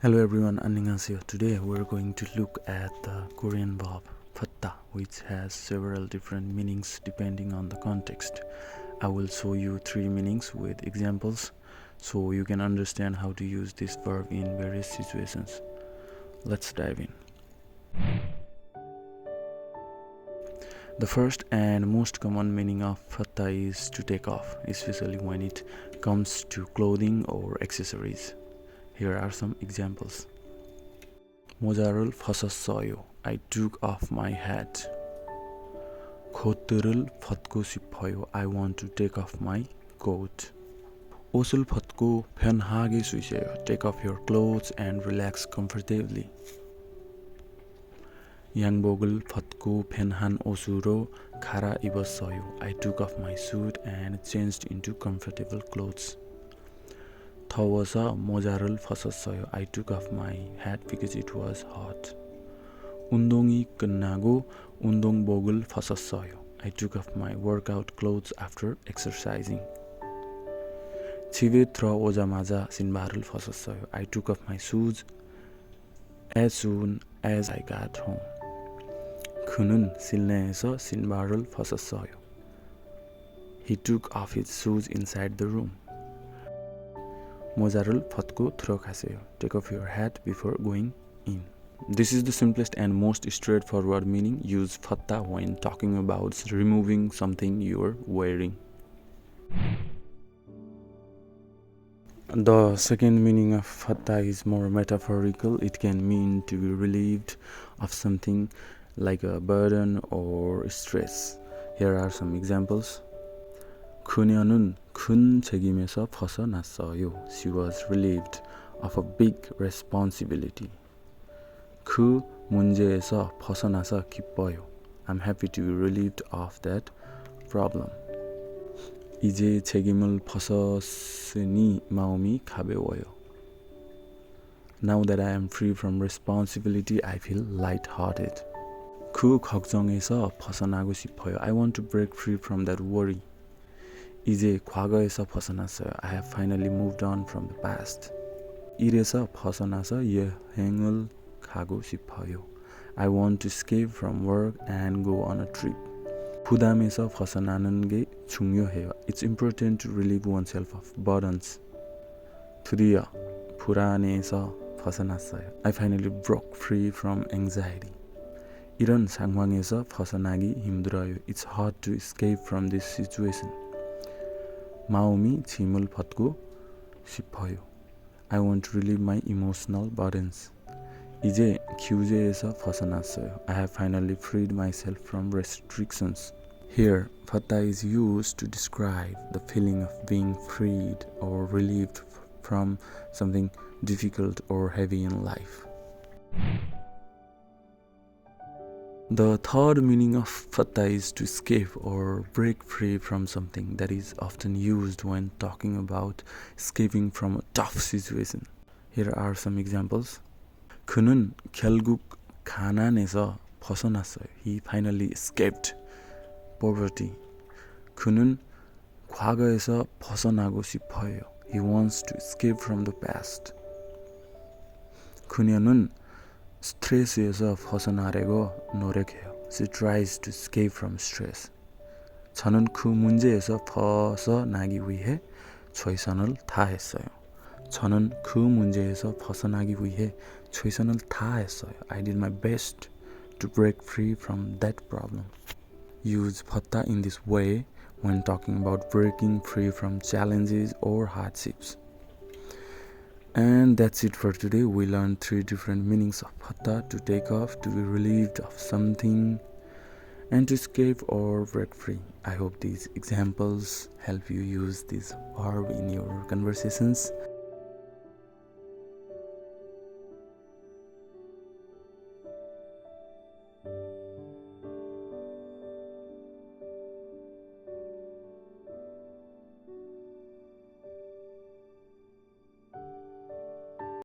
Hello everyone, 안녕하세요. Today we're going to look at the Korean verb fatta, which has several different meanings depending on the context. I will show you 3 meanings with examples so you can understand how to use this verb in various situations. Let's dive in. The first and most common meaning of fatta is to take off, especially when it comes to clothing or accessories. Here are some examples. 모자를 벗었어요. I took off my hat. 코트를 벗고 싶어요. I want to take off my coat. 옷을 벗고 편하게 쉬세요. Take off your clothes and relax comfortably. 양복을 벗고 편한 옷으로 갈아입었어요. I took off my suit and changed into comfortable clothes. 더워서 모자를 벗었어요. I took off my hat because it was hot. 운동이 끝나고 운동복을 벗었어요. I took off my workout clothes after exercising. 집에 들어오자마자 신발을 벗었어요. I took off my shoes as soon as I got home. 그는 실내에서 신발을 벗었어요. He took off his shoes inside the room. 모자를 벗고 들어가세요. Take off your hat before going in. This is the simplest and most straightforward meaning. Use fatta when talking about removing something you're wearing. The second meaning of fatta is more metaphorical. It can mean to be relieved of something like a burden or stress. Here are some examples. 그녀는 큰 책임에서 벗어났어요. She was relieved of a big responsibility. 그 문제에서 벗어나서 기뻐요. I'm happy to be relieved of that problem. 이제 책임을 벗었으니 마음이 가벼워요. Now that I am free from responsibility, I feel light-hearted. 그 걱정에서 벗어나고 싶어요. I want to break free from that worry. 이제 과거에서 벗어났어요. I have finally moved on from the past. 일에서 벗어나서 여행을 가고 싶어요. I want to escape from work and go on a trip. 부담에서 벗어나는 게 중요해요. It's important to relieve oneself of burdens. 드디어 불안에서 벗어났어요. I finally broke free from anxiety. 이런 상황에서 벗어나기 힘들어요. It's hard to escape from this situation. 마음이 짐을 벗고 싶어요. I want to relieve my emotional burdens. 이제 규제에서 벗어났어요. I have finally freed myself from restrictions. Here, fatta is used to describe the feeling of being freed or relieved from something difficult or heavy in life. The third meaning of fatta is to escape or break free from something. That is often used when talking about escaping from a tough situation. Here are some examples. 그는 결국 가난에서 벗어났어요. He finally escaped poverty. 그는 과거에서 벗어나고 싶어요. He wants to escape from the past. 그녀는 스트레스에서 벗어나려고 노력해요. She tries to escape from stress. 저는 그 문제에서 벗어나기 위해 최선을 다했어요. 저는 그 문제에서 벗어나기 위해 최선을 다했어요. I did my best to break free from that problem. Use fatta in this way when talking about breaking free from challenges or hardships. And that's it for today. We learned 3 different meanings of fatta: to take off, to be relieved of something, and to escape or break free. I hope these examples help you use this verb in your conversations.